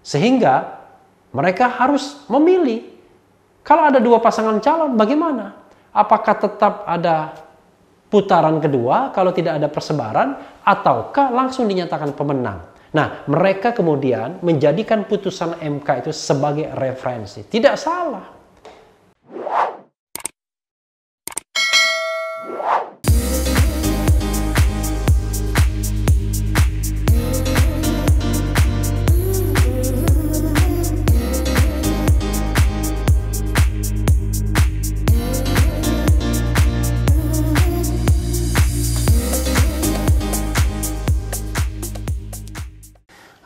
Sehingga mereka harus memilih. Kalau ada dua pasangan calon, bagaimana? Apakah tetap ada putaran kedua kalau tidak ada persebaran, ataukah langsung dinyatakan pemenang? Nah, mereka kemudian menjadikan putusan MK itu sebagai referensi. Tidak salah.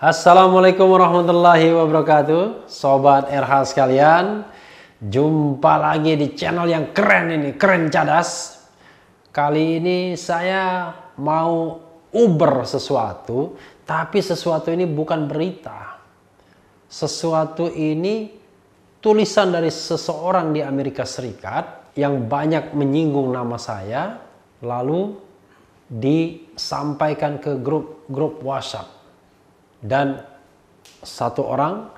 Assalamualaikum warahmatullahi wabarakatuh, Sobat RH sekalian. Jumpa lagi di channel yang keren ini, Keren Cadas. Kali ini saya mau uber sesuatu, tapi sesuatu ini bukan berita. Sesuatu ini tulisan dari seseorang di Amerika Serikat yang banyak menyinggung nama saya, lalu disampaikan ke grup WhatsApp. Dan satu orang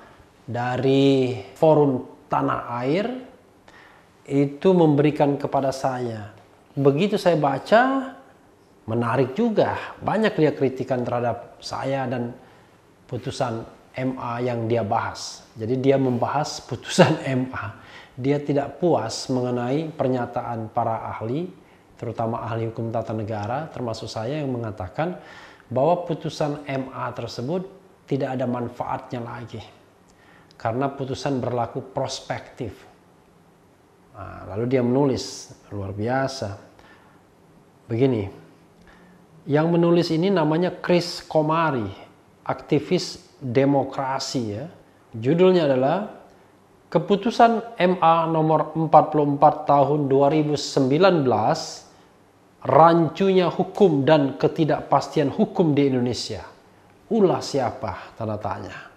dari forum Tanah Air itu memberikan kepada saya. Begitu saya baca, menarik juga. Banyak dia kritikan terhadap saya dan putusan MA yang dia bahas. Jadi dia membahas putusan MA. Dia tidak puas mengenai pernyataan para ahli, terutama ahli hukum tata negara, termasuk saya, yang mengatakan bahwa putusan MA tersebut tidak ada manfaatnya lagi karena putusan berlaku prospektif. Nah, lalu dia menulis luar biasa begini. Yang menulis ini namanya Chris Komari, aktivis demokrasi ya. Judulnya adalah Keputusan MA nomor 44 tahun 2019, rancunya hukum dan ketidakpastian hukum di Indonesia. Ulah siapa? Tanda tanya.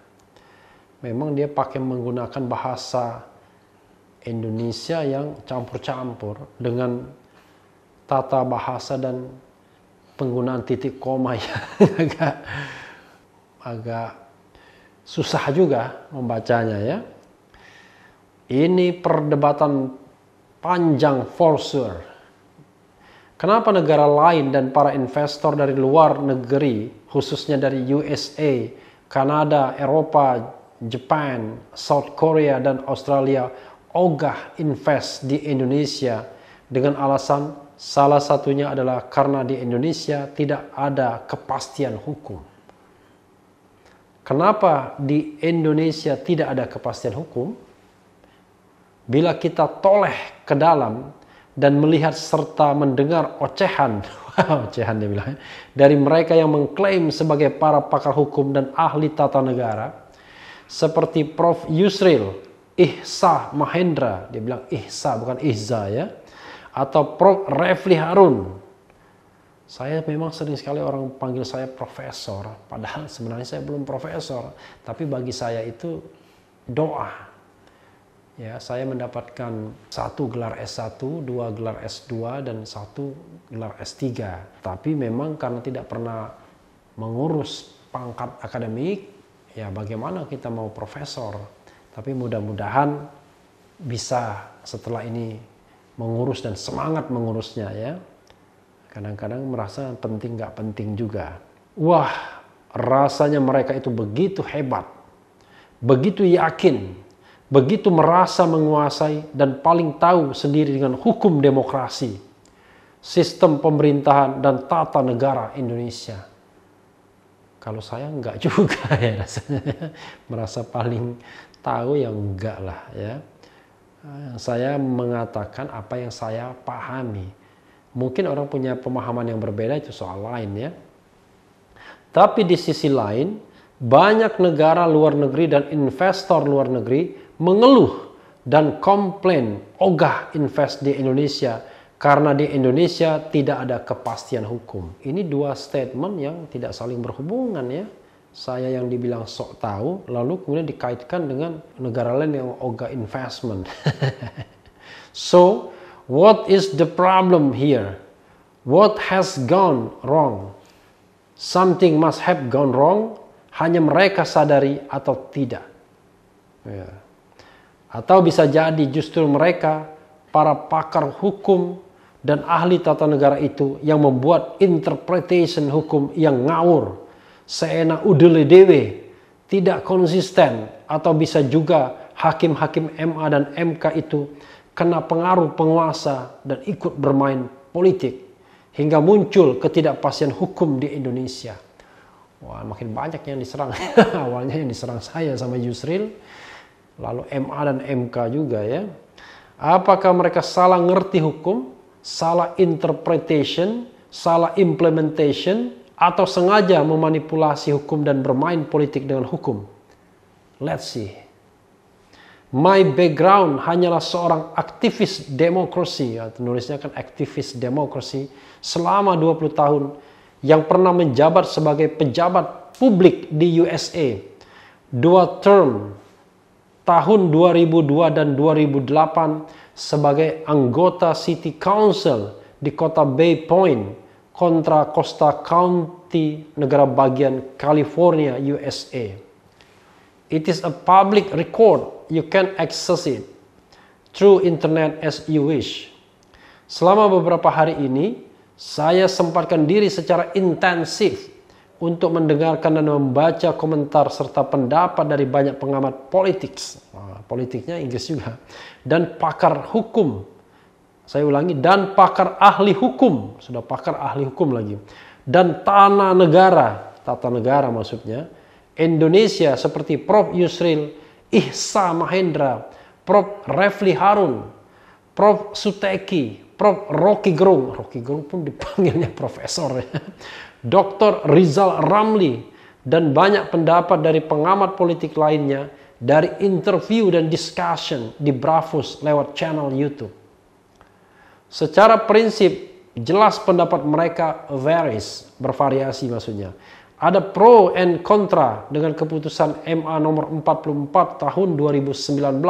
Memang dia pakai menggunakan bahasa Indonesia yang campur-campur dengan tata bahasa dan penggunaan titik koma yang agak susah juga membacanya ya. Ini perdebatan panjang forsure. Kenapa negara lain dan para investor dari luar negeri, khususnya dari USA, Kanada, Eropa, Jepang, South Korea, dan Australia, ogah invest di Indonesia dengan alasan salah satunya adalah karena di Indonesia tidak ada kepastian hukum. Kenapa di Indonesia tidak ada kepastian hukum? Bila kita toleh ke dalam dan melihat serta mendengar ocehan, ocehan dia bilang, dari mereka yang mengklaim sebagai para pakar hukum dan ahli tata negara, seperti Prof. Yusril Ihsa Mahendra, dia bilang Ihsa bukan Ihza ya, atau Prof. Refli Harun. Saya memang sering sekali orang panggil saya profesor, padahal sebenarnya saya belum profesor, tapi bagi saya itu doa. Ya, saya mendapatkan 1 gelar S1, 2 gelar S2, dan 1 gelar S3. Tapi memang karena tidak pernah mengurus pangkat akademik, ya bagaimana kita mau profesor. Tapi mudah-mudahan bisa setelah ini mengurus dan semangat mengurusnya ya. Kadang-kadang merasa penting nggak penting juga. Wah, rasanya mereka itu begitu hebat, begitu yakin, begitu merasa menguasai dan paling tahu sendiri dengan hukum demokrasi, sistem pemerintahan dan tata negara Indonesia. Kalau saya enggak juga ya rasanya. Merasa paling tahu yang enggak lah ya. Saya mengatakan apa yang saya pahami. Mungkin orang punya pemahaman yang berbeda, itu soal lain ya. Tapi di sisi lain, banyak negara luar negeri dan investor luar negeri mengeluh dan komplain ogah invest di Indonesia karena di Indonesia tidak ada kepastian hukum. Ini dua statement yang tidak saling berhubungan ya. Saya yang dibilang sok tahu, lalu kemudian dikaitkan dengan negara lain yang ogah investment. So, what is the problem here? What has gone wrong? Something must have gone wrong. hanya mereka sadari atau tidak. Ya. Atau bisa jadi justru mereka, para pakar hukum dan ahli tata negara itu yang membuat interpretation hukum yang ngawur, seenak udele dewe, tidak konsisten, atau bisa juga hakim-hakim MA dan MK itu kena pengaruh penguasa dan ikut bermain politik hingga muncul ketidakpastian hukum di Indonesia. Wah, makin banyak yang diserang. Awalnya yang diserang saya sama Yusril, lalu MA dan MK juga ya. Apakah mereka salah ngerti hukum, salah interpretation, salah implementation, atau sengaja memanipulasi hukum dan bermain politik dengan hukum? Let's see. My background hanyalah seorang aktivis demokrasi, nulisnya kan aktivis demokrasi, selama 20 tahun yang pernah menjabat sebagai pejabat publik di USA. 2 term, tahun 2002 dan 2008 sebagai anggota City Council di kota Bay Point, Contra Costa County, negara bagian California, USA. It is a public record. You can access it through internet as you wish. Selama beberapa hari ini, saya sempatkan diri secara intensif untuk mendengarkan dan membaca komentar serta pendapat dari banyak pengamat politik. Politiknya Inggris juga. Dan pakar hukum. Saya ulangi, dan pakar ahli hukum. Sudah pakar ahli hukum lagi. Dan tata negara maksudnya, Indonesia seperti Prof. Yusril Ihsa Mahendra, Prof. Refli Harun, Prof. Suteki, Prof. Rocky Gerung pun dipanggilnya profesor ya. Dr. Rizal Ramli, dan banyak pendapat dari pengamat politik lainnya dari interview dan discussion di Bravos lewat channel YouTube. Secara prinsip, jelas pendapat mereka bervariasi maksudnya. Ada pro and kontra dengan keputusan MA nomor 44 tahun 2019.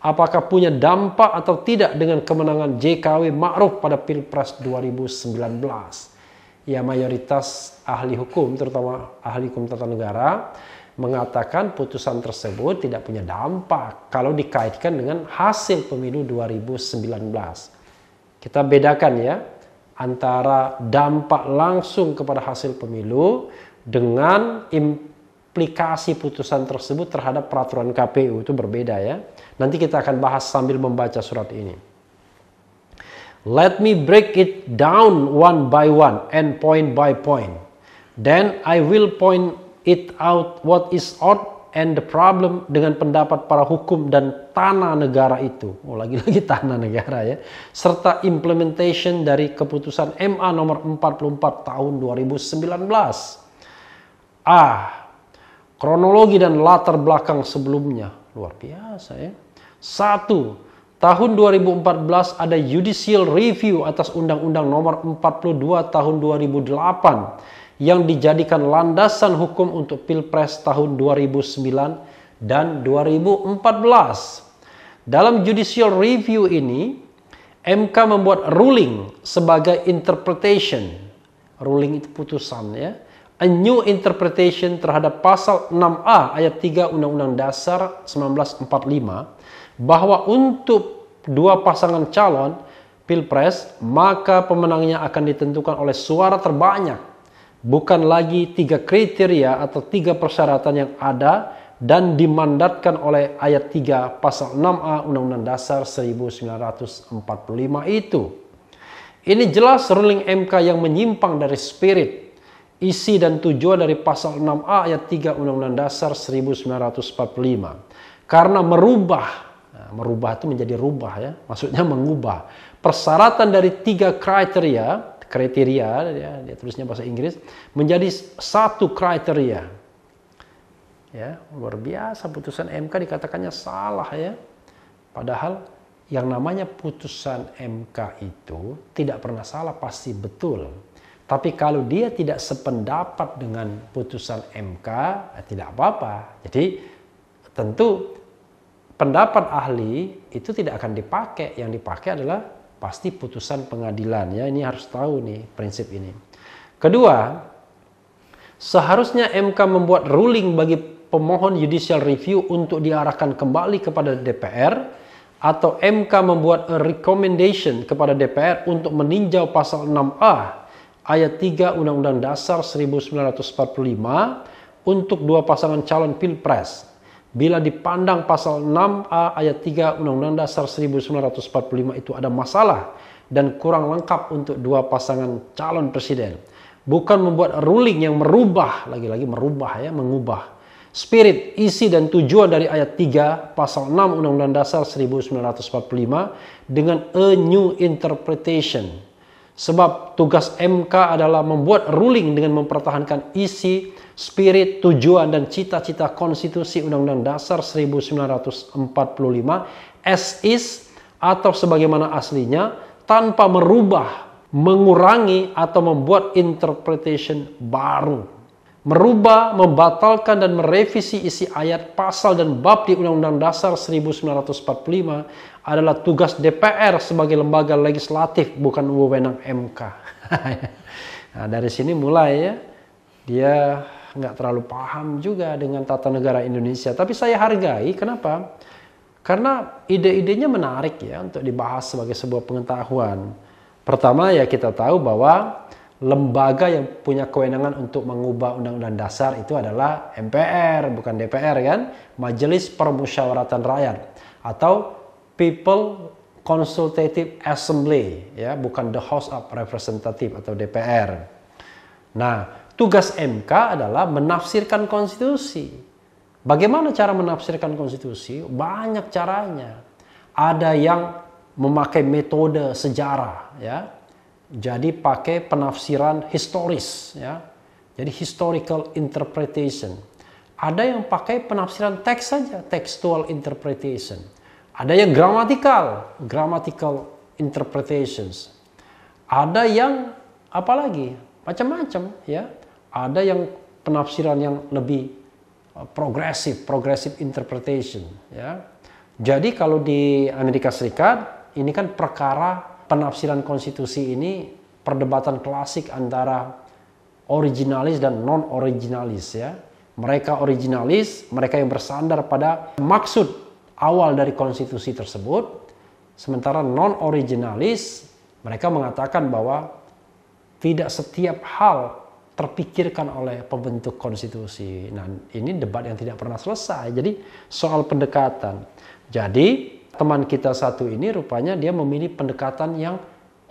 Apakah punya dampak atau tidak dengan kemenangan JKW Ma'ruf pada Pilpres 2019? Ya, mayoritas ahli hukum, terutama ahli hukum tata negara, mengatakan putusan tersebut tidak punya dampak kalau dikaitkan dengan hasil pemilu 2019. Kita bedakan ya, antara dampak langsung kepada hasil pemilu dengan implikasi putusan tersebut terhadap peraturan KPU, itu berbeda ya. Nanti kita akan bahas sambil membaca surat ini. Let me break it down one by one and point by point. Then I will point it out what is odd and the problem dengan pendapat para hukum dan tanah negara itu. Oh, lagi-lagi tanah negara ya. Serta implementation dari keputusan MA nomor 44 tahun 2019. Kronologi dan latar belakang sebelumnya. Luar biasa ya. 1. Tahun 2014 ada judicial review atas Undang-Undang nomor 42 tahun 2008 yang dijadikan landasan hukum untuk Pilpres tahun 2009 dan 2014. Dalam judicial review ini, MK membuat ruling sebagai interpretation. Ruling itu putusan ya. A new interpretation terhadap pasal 6A ayat 3 Undang-Undang Dasar 1945 bahwa untuk dua pasangan calon Pilpres, maka pemenangnya akan ditentukan oleh suara terbanyak. Bukan lagi 3 kriteria atau 3 persyaratan yang ada dan dimandatkan oleh ayat 3 pasal 6A Undang-Undang Dasar 1945 itu. Ini jelas ruling MK yang menyimpang dari spirit, isi dan tujuan dari pasal 6A ayat 3 Undang-Undang Dasar 1945. Karena merubah itu menjadi rubah ya, maksudnya mengubah persyaratan dari 3 kriteria ya, dia tulisnya bahasa Inggris, menjadi 1 kriteria. Ya, luar biasa putusan MK dikatakannya salah ya. Padahal yang namanya putusan MK itu tidak pernah salah, pasti betul. Tapi kalau dia tidak sependapat dengan putusan MK, tidak apa-apa. Jadi tentu pendapat ahli itu tidak akan dipakai. Yang dipakai adalah pasti putusan pengadilan ya. Ini harus tahu nih prinsip ini. Kedua, Seharusnya MK membuat ruling bagi pemohon judicial review untuk diarahkan kembali kepada DPR, atau MK membuat a recommendation kepada DPR untuk meninjau pasal 6A ayat 3 Undang-Undang Dasar 1945 untuk dua pasangan calon pilpres. Bila dipandang pasal 6A ayat 3 Undang-Undang Dasar 1945 itu ada masalah dan kurang lengkap untuk dua pasangan calon presiden, bukan membuat ruling yang merubah, lagi-lagi merubah ya, mengubah spirit, isi dan tujuan dari ayat 3 pasal 6 Undang-Undang Dasar 1945 dengan a new interpretation. Sebab tugas MK adalah membuat ruling dengan mempertahankan isi, spirit, tujuan dan cita-cita konstitusi Undang-Undang Dasar 1945 as is atau sebagaimana aslinya, tanpa merubah, mengurangi atau membuat interpretation baru. Merubah, membatalkan dan merevisi isi ayat, pasal dan bab di Undang-Undang Dasar 1945 adalah tugas DPR sebagai lembaga legislatif, bukan wewenang MK. Nah, dari sini mulai ya, dia nggak terlalu paham juga dengan tata negara Indonesia. Tapi saya hargai, kenapa? Karena ide-idenya menarik ya untuk dibahas sebagai sebuah pengetahuan. Pertama ya, kita tahu bahwa lembaga yang punya kewenangan untuk mengubah Undang-Undang Dasar itu adalah MPR, bukan DPR kan? Majelis Permusyawaratan Rakyat atau People Consultative Assembly, ya, bukan the House of Representative atau DPR. Nah, tugas MK adalah menafsirkan konstitusi. Bagaimana cara menafsirkan konstitusi? Banyak caranya. Ada yang memakai metode sejarah, ya. Jadi pakai penafsiran historis, ya. Jadi historical interpretation. Ada yang pakai penafsiran teks saja, textual interpretation. Ada yang grammatical interpretations. Ada yang apalagi macam-macam, ya. Ada yang penafsiran yang lebih progressive interpretation, ya. Jadi kalau di Amerika Serikat ini kan perkara penafsiran konstitusi ini perdebatan klasik antara originalis dan non-originalis ya. Mereka originalis, mereka yang bersandar pada maksud awal dari konstitusi tersebut. Sementara non-originalis, mereka mengatakan bahwa tidak setiap hal terpikirkan oleh pembentuk konstitusi. Nah, ini debat yang tidak pernah selesai. Jadi soal pendekatan. Jadi teman kita satu ini rupanya dia memilih pendekatan yang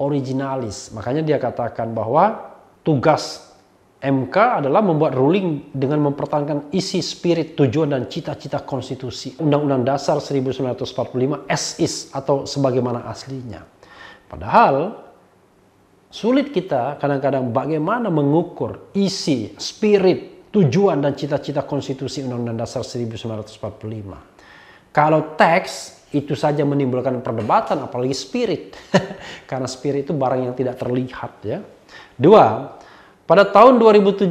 originalis. Makanya dia katakan bahwa tugas MK adalah membuat ruling dengan mempertahankan isi, spirit, tujuan, dan cita-cita konstitusi Undang-Undang Dasar 1945 as is atau sebagaimana aslinya. Padahal sulit kita kadang-kadang bagaimana mengukur isi, spirit, tujuan, dan cita-cita konstitusi Undang-Undang Dasar 1945. Kalau teks itu saja menimbulkan perdebatan, apalagi spirit. Karena spirit itu barang yang tidak terlihat ya. Dua, pada tahun 2017,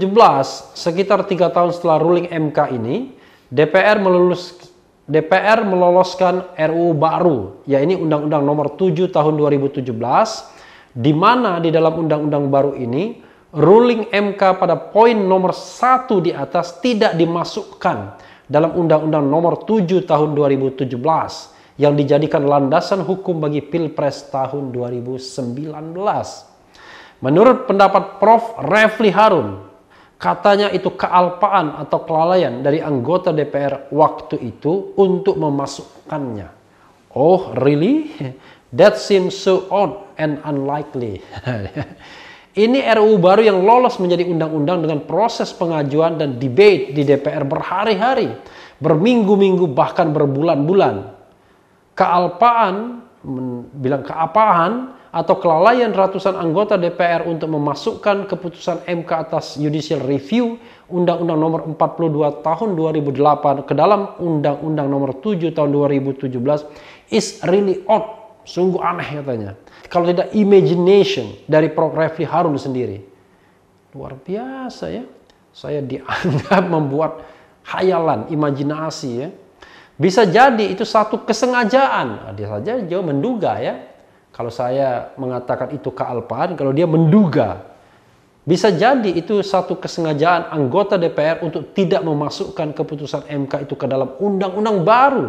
sekitar 3 tahun setelah ruling MK ini, DPR meloloskan RUU baru, yaitu Undang-Undang Nomor 7 Tahun 2017, di mana di dalam Undang-Undang baru ini, ruling MK pada poin nomor 1 di atas tidak dimasukkan dalam Undang-Undang Nomor 7 Tahun 2017 yang dijadikan landasan hukum bagi Pilpres tahun 2019. Menurut pendapat Prof. Refli Harun, katanya itu kealpaan atau kelalaian dari anggota DPR waktu itu untuk memasukkannya. Oh, really? That seems so odd and unlikely. Ini RUU baru yang lolos menjadi undang-undang dengan proses pengajuan dan debate di DPR berhari-hari, berminggu-minggu, bahkan berbulan-bulan. Keapaan atau kelalaian ratusan anggota DPR untuk memasukkan keputusan MK atas judicial review Undang-Undang Nomor 42 Tahun 2008 ke dalam Undang-Undang Nomor 7 Tahun 2017 is really odd. Sungguh aneh katanya. Kalau tidak imagination dari Prof. Refli Harun sendiri. Luar biasa ya. Saya dianggap membuat hayalan, imajinasi ya. Bisa jadi itu satu kesengajaan. Nah, dia saja jauh menduga ya. Kalau saya mengatakan itu kealpaan, kalau dia menduga. Bisa jadi itu satu kesengajaan anggota DPR untuk tidak memasukkan keputusan MK itu ke dalam undang-undang baru.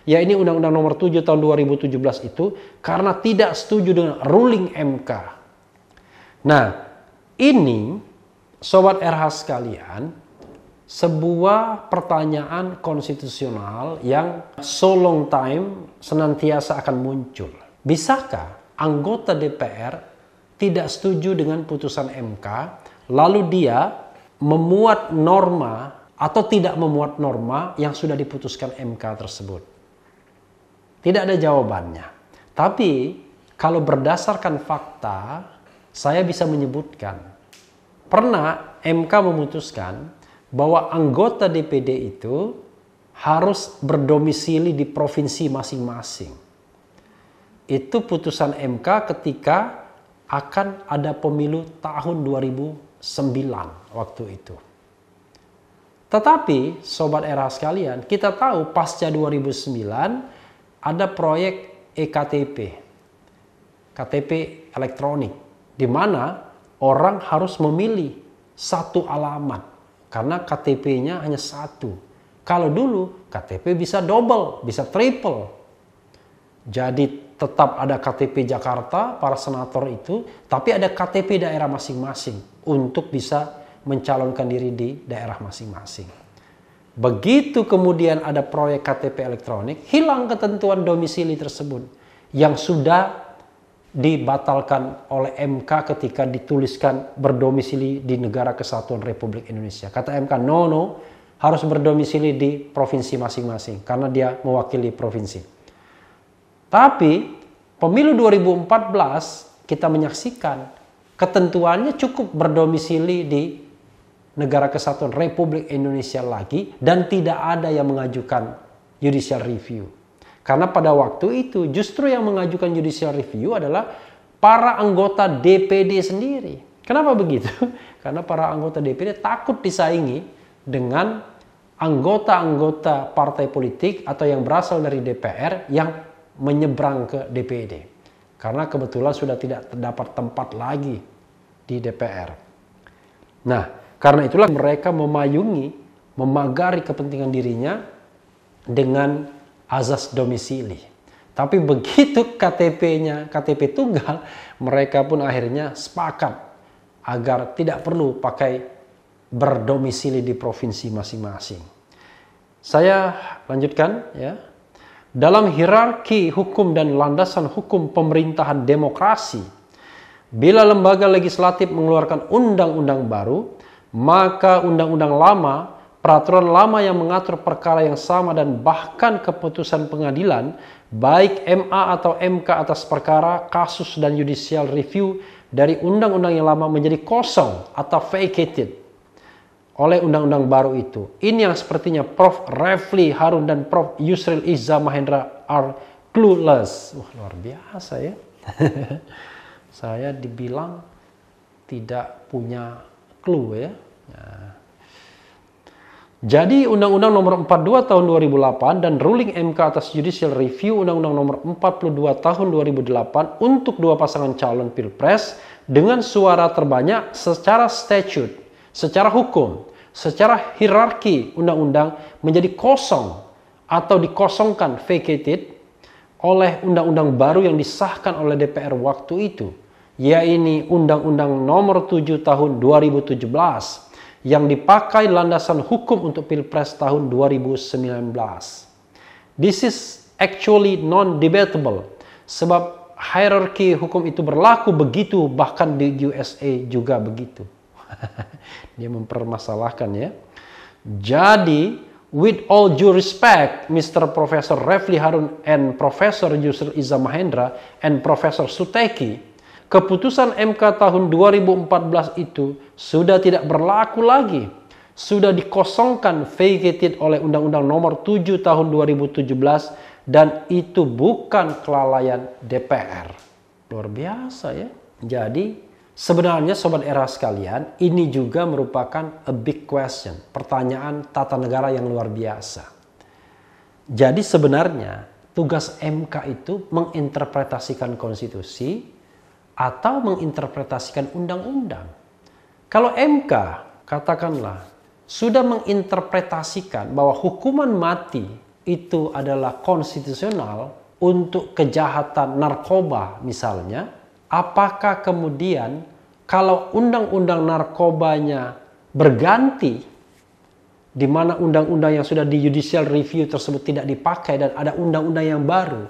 Ya, ini Undang-Undang Nomor 7 tahun 2017 itu karena tidak setuju dengan ruling MK. Nah, ini Sobat RH sekalian, sebuah pertanyaan konstitusional yang so long time senantiasa akan muncul. Bisakah anggota DPR tidak setuju dengan putusan MK, lalu dia memuat norma atau tidak memuat norma yang sudah diputuskan MK tersebut? Tidak ada jawabannya. Tapi kalau berdasarkan fakta, saya bisa menyebutkan, pernah MK memutuskan bahwa anggota DPD itu harus berdomisili di provinsi masing-masing. Itu putusan MK ketika akan ada pemilu tahun 2009 waktu itu. Tetapi Sobat RH sekalian, kita tahu pasca 2009 ada proyek EKTP, KTP elektronik, di mana orang harus memilih satu alamat karena KTP-nya hanya satu. Kalau dulu KTP bisa double, bisa triple. Jadi tetap ada KTP Jakarta, para senator itu, tapi ada KTP daerah masing-masing untuk bisa mencalonkan diri di daerah masing-masing. Begitu kemudian ada proyek KTP elektronik, hilang ketentuan domisili tersebut yang sudah dibatalkan oleh MK ketika dituliskan berdomisili di Negara Kesatuan Republik Indonesia. Kata MK, no, harus berdomisili di provinsi masing-masing karena dia mewakili provinsi. Tapi pemilu 2014 kita menyaksikan ketentuannya cukup berdomisili di Negara Kesatuan Republik Indonesia lagi dan tidak ada yang mengajukan judicial review. Karena pada waktu itu justru yang mengajukan judicial review adalah para anggota DPD sendiri. Kenapa begitu? Karena para anggota DPD takut disaingi dengan anggota-anggota partai politik atau yang berasal dari DPR yang menyeberang ke DPD. Karena kebetulan sudah tidak terdapat tempat lagi di DPR. Nah, karena itulah mereka memagari kepentingan dirinya dengan azas domisili. Tapi begitu KTP-nya KTP tunggal, mereka pun akhirnya sepakat agar tidak perlu pakai berdomisili di provinsi masing-masing. Saya lanjutkan ya. Dalam hierarki hukum dan landasan hukum pemerintahan demokrasi, bila lembaga legislatif mengeluarkan undang-undang baru, maka undang-undang lama, peraturan lama yang mengatur perkara yang sama dan bahkan keputusan pengadilan, baik MA atau MK atas perkara, kasus dan judicial review dari undang-undang yang lama menjadi kosong atau vacated oleh undang-undang baru itu. Ini yang sepertinya Prof. Refli Harun dan Prof. Yusril Iza Mahendra are clueless. Wah, luar biasa ya. Saya dibilang tidak punya clue ya. Nah. Jadi Undang-Undang Nomor 42 Tahun 2008 dan ruling MK atas Judicial Review Undang-Undang Nomor 42 Tahun 2008 untuk dua pasangan calon Pilpres dengan suara terbanyak secara statute, secara hukum, secara hierarki undang-undang menjadi kosong atau dikosongkan vacated oleh undang-undang baru yang disahkan oleh DPR waktu itu, yaitu Undang-Undang Nomor 7 Tahun 2017 yang dipakai landasan hukum untuk Pilpres tahun 2019. This is actually non-debatable sebab hierarki hukum itu berlaku begitu, bahkan di USA juga begitu. Dia mempermasalahkan ya. Jadi, with all due respect, Mr. Professor Refli Harun and Professor Yusril Iza Mahendra and Professor Suteki, keputusan MK tahun 2014 itu sudah tidak berlaku lagi. Sudah dikosongkan, vacated oleh Undang-Undang Nomor 7 Tahun 2017 dan itu bukan kelalaian DPR. Luar biasa ya. Jadi, sebenarnya Sobat Era sekalian, ini juga merupakan a big question, pertanyaan tata negara yang luar biasa. Jadi sebenarnya tugas MK itu menginterpretasikan konstitusi atau menginterpretasikan undang-undang. Kalau MK, katakanlah, sudah menginterpretasikan bahwa hukuman mati itu adalah konstitusional untuk kejahatan narkoba misalnya, apakah kemudian kalau undang-undang narkobanya berganti, di mana undang-undang yang sudah di judicial review tersebut tidak dipakai dan ada undang-undang yang baru,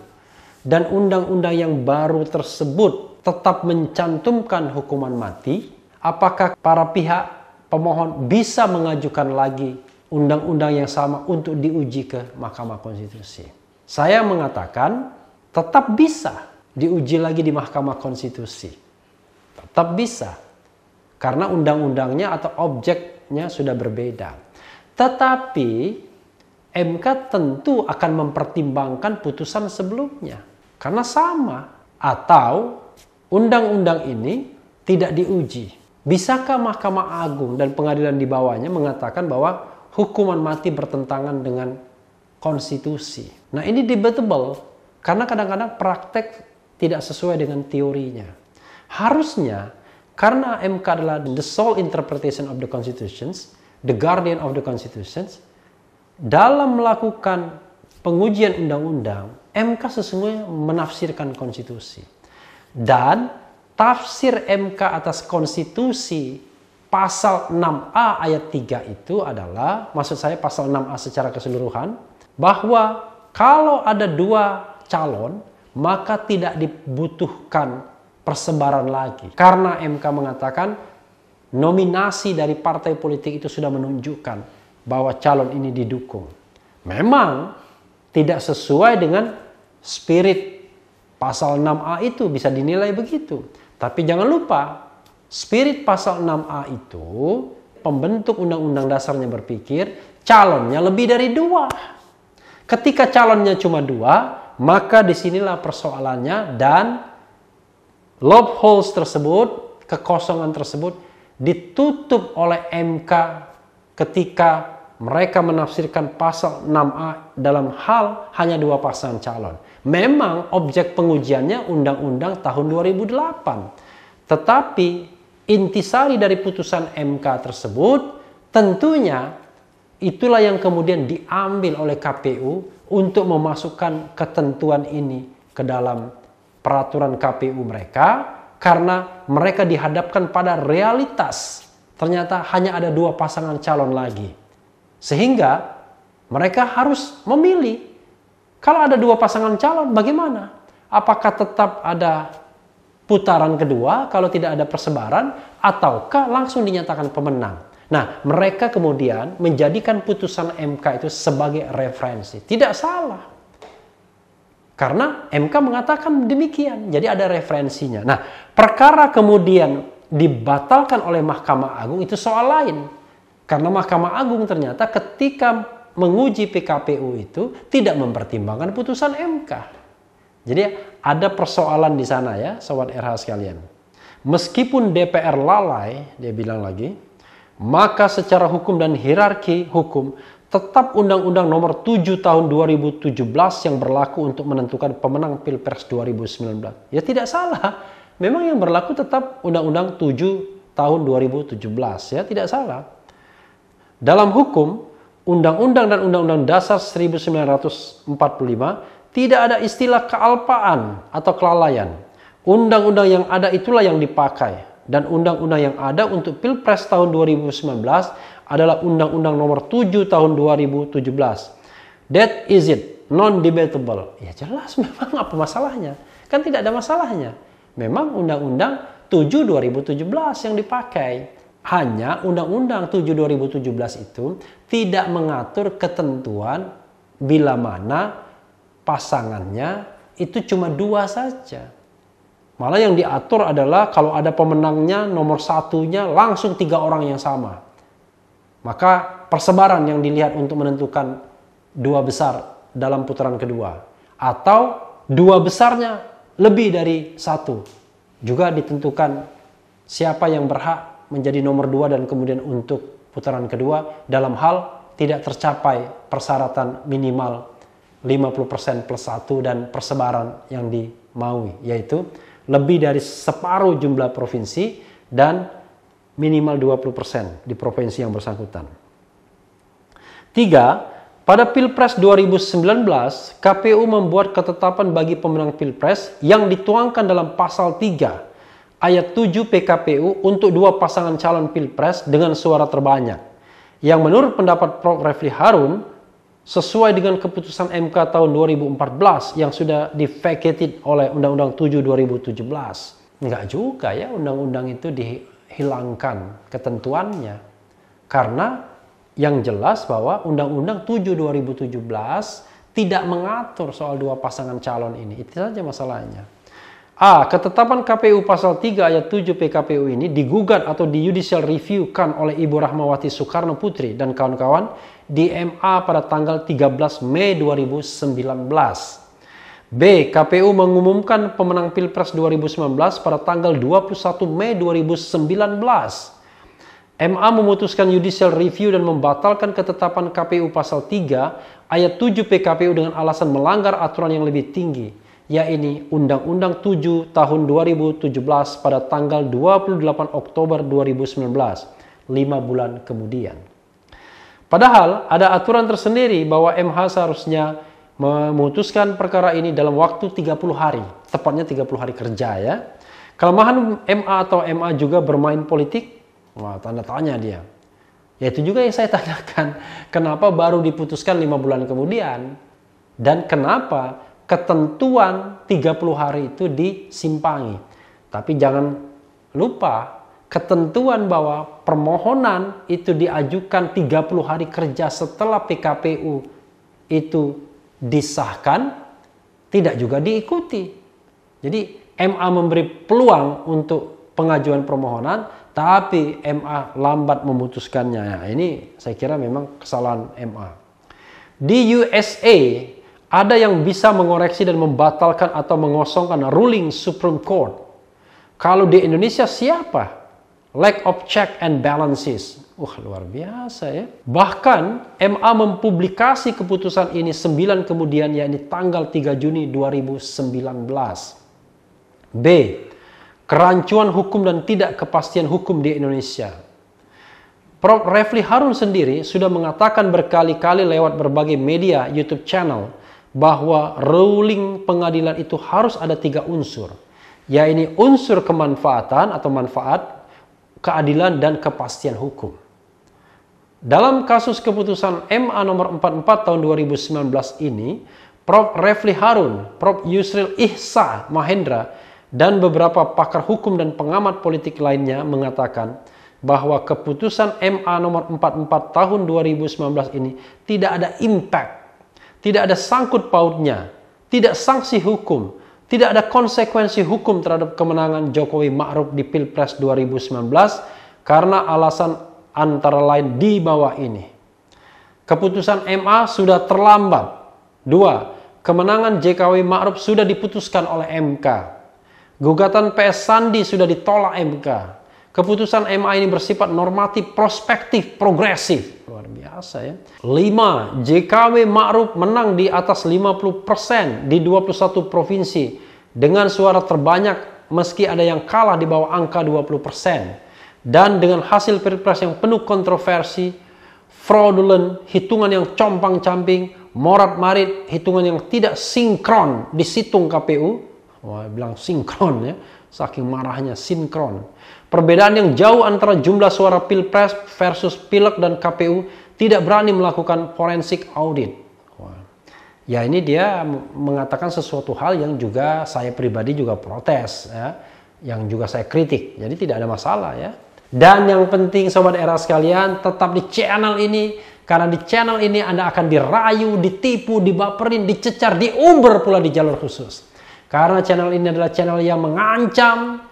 dan undang-undang yang baru tersebut tetap mencantumkan hukuman mati, apakah para pihak pemohon bisa mengajukan lagi undang-undang yang sama untuk diuji ke Mahkamah Konstitusi? Saya mengatakan tetap bisa diuji lagi di Mahkamah Konstitusi. Tetap bisa. Karena undang-undangnya atau objeknya sudah berbeda. Tetapi MK tentu akan mempertimbangkan putusan sebelumnya. Karena sama. Atau undang-undang ini tidak diuji. Bisakah Mahkamah Agung dan pengadilan di bawahnya mengatakan bahwa hukuman mati bertentangan dengan konstitusi? Nah, ini debatable karena kadang-kadang praktek tidak sesuai dengan teorinya. Harusnya karena MK adalah the sole interpretation of the constitutions, the guardian of the constitutions, dalam melakukan pengujian undang-undang, MK sesungguhnya menafsirkan konstitusi. Dan tafsir MK atas konstitusi pasal 6A ayat 3 itu adalah, maksud saya pasal 6A secara keseluruhan, bahwa kalau ada dua calon, maka tidak dibutuhkan persebaran lagi. Karena MK mengatakan nominasi dari partai politik itu sudah menunjukkan bahwa calon ini didukung. Memang tidak sesuai dengan spirit pasal 6A itu, bisa dinilai begitu. Tapi jangan lupa, spirit pasal 6A itu, pembentuk undang-undang dasarnya berpikir calonnya lebih dari dua. Ketika calonnya cuma dua, maka disinilah persoalannya dan loopholes tersebut, kekosongan tersebut ditutup oleh MK ketika mereka menafsirkan pasal 6A dalam hal hanya dua pasangan calon. Memang objek pengujiannya Undang-Undang tahun 2008. Tetapi intisari dari putusan MK tersebut tentunya itulah yang kemudian diambil oleh KPU untuk memasukkan ketentuan ini ke dalam peraturan KPU mereka, karena mereka dihadapkan pada realitas. Ternyata hanya ada dua pasangan calon lagi. Sehingga mereka harus memilih. Kalau ada dua pasangan calon, bagaimana? Apakah tetap ada putaran kedua kalau tidak ada persebaran, ataukah langsung dinyatakan pemenang? Nah, mereka kemudian menjadikan putusan MK itu sebagai referensi. Tidak salah. Karena MK mengatakan demikian. Jadi ada referensinya. Nah, perkara kemudian dibatalkan oleh Mahkamah Agung itu soal lain. Karena Mahkamah Agung ternyata ketika menguji PKPU itu tidak mempertimbangkan putusan MK. Jadi ada persoalan di sana ya, sobat RH sekalian. Meskipun DPR lalai, dia bilang lagi, maka secara hukum dan hierarki hukum tetap Undang-Undang Nomor 7 Tahun 2017 yang berlaku untuk menentukan pemenang Pilpres 2019. Ya tidak salah. Memang yang berlaku tetap Undang-Undang 7 Tahun 2017, ya tidak salah. Dalam hukum, Undang-Undang dan Undang-Undang Dasar 1945 tidak ada istilah kealpaan atau kelalaian. Undang-undang yang ada itulah yang dipakai. Dan undang-undang yang ada untuk Pilpres tahun 2019 adalah Undang-Undang Nomor 7 Tahun 2017. That is it, non-debatable. Ya jelas, memang apa masalahnya? Kan tidak ada masalahnya. Memang Undang-Undang 7 2017 yang dipakai. Hanya Undang-Undang 7 2017 itu tidak mengatur ketentuan bila mana pasangannya itu cuma dua saja. Malah yang diatur adalah kalau ada pemenangnya nomor satunya langsung 3 orang yang sama. Maka persebaran yang dilihat untuk menentukan 2 besar dalam putaran kedua. Atau 2 besarnya lebih dari 1. Juga ditentukan siapa yang berhak menjadi nomor 2 dan kemudian untuk putaran kedua dalam hal tidak tercapai persyaratan minimal 50% plus 1 dan persebaran yang dimaui, yaitu lebih dari separuh jumlah provinsi dan minimal 20% di provinsi yang bersangkutan. 3. Pada Pilpres 2019, KPU membuat ketetapan bagi pemenang Pilpres yang dituangkan dalam pasal 3 ayat 7 PKPU untuk 2 pasangan calon Pilpres dengan suara terbanyak, yang menurut pendapat Prof. Refli Harun sesuai dengan keputusan MK tahun 2014 yang sudah di-vacated oleh Undang-Undang 7 2017. Enggak juga ya undang-undang itu dihilangkan ketentuannya. Karena yang jelas bahwa Undang-Undang 7 2017 tidak mengatur soal 2 pasangan calon ini. Itu saja masalahnya. A. Ketetapan KPU pasal 3 ayat 7 PKPU ini digugat atau di judicial review kan oleh Ibu Rahmawati Soekarno Putri dan kawan-kawan di MA pada tanggal 13 Mei 2019. B. KPU mengumumkan pemenang Pilpres 2019 pada tanggal 21 Mei 2019. MA memutuskan judicial review dan membatalkan ketetapan KPU pasal 3 ayat 7 PKPU dengan alasan melanggar aturan yang lebih tinggi, yaitu Undang-Undang 7 tahun 2017 pada tanggal 28 Oktober 2019, 5 bulan kemudian. Padahal ada aturan tersendiri bahwa MH seharusnya memutuskan perkara ini dalam waktu 30 hari, tepatnya 30 hari kerja ya. Kelemahan MA atau MA juga bermain politik, wah tanda tanya dia. Ya itu juga yang saya tanyakan, kenapa baru diputuskan 5 bulan kemudian? Dan kenapa ketentuan 30 hari itu disimpangi? Tapi jangan lupa ketentuan bahwa permohonan itu diajukan 30 hari kerja setelah PKPU itu disahkan tidak juga diikuti. Jadi MA memberi peluang untuk pengajuan permohonan, tapi MA lambat memutuskannya. Nah, ini saya kira memang kesalahan MA. Di USA ada yang bisa mengoreksi dan membatalkan atau mengosongkan ruling Supreme Court. Kalau di Indonesia siapa? Lack of check and balances. Luar biasa ya. Bahkan MA mempublikasi keputusan ini 9 kemudian, yakni tanggal 3 Juni 2019. B. Kerancuan hukum dan tidak kepastian hukum di Indonesia. Prof. Refli Harun sendiri sudah mengatakan berkali-kali lewat berbagai media YouTube channel bahwa ruling pengadilan itu harus ada 3 unsur, yaitu unsur kemanfaatan atau manfaat, keadilan, dan kepastian hukum. Dalam kasus keputusan MA nomor 44 tahun 2019 ini, Prof. Refli Harun, Prof. Yusril Ihsa Mahendra, dan beberapa pakar hukum dan pengamat politik lainnya mengatakan bahwa keputusan MA nomor 44 tahun 2019 ini tidak ada impact, tidak ada sangkut pautnya, tidak sanksi hukum, tidak ada konsekuensi hukum terhadap kemenangan Jokowi Ma'ruf di Pilpres 2019 karena alasan antara lain di bawah ini. Keputusan MA sudah terlambat. 2. Kemenangan JKW Ma'ruf sudah diputuskan oleh MK. Gugatan PS Sandi sudah ditolak MK. Keputusan MA ini bersifat normatif, prospektif, progresif. Luar biasa ya. 5. JKW Ma'ruf menang di atas 50% di 21 provinsi dengan suara terbanyak meski ada yang kalah di bawah angka 20%. Dan dengan hasil Pilpres yang penuh kontroversi, fraudulent, hitungan yang compang-camping, morat-marit, hitungan yang tidak sinkron di situng KPU. Wah, bilang sinkron ya, saking marahnya sinkron. Perbedaan yang jauh antara jumlah suara Pilpres versus Pileg dan KPU tidak berani melakukan forensic audit. Wah. Ya ini dia mengatakan sesuatu hal yang juga saya pribadi juga protes ya, yang juga saya kritik. Jadi tidak ada masalah ya. Dan yang penting Sobat Era sekalian, tetap di channel ini. Karena di channel ini Anda akan dirayu, ditipu, dibaperin, dicecar, diuber pula di jalur khusus. Karena channel ini adalah channel yang mengancam,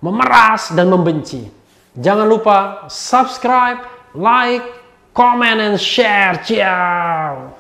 memeras, dan membenci. Jangan lupa subscribe, like, comment, and share. Ciao!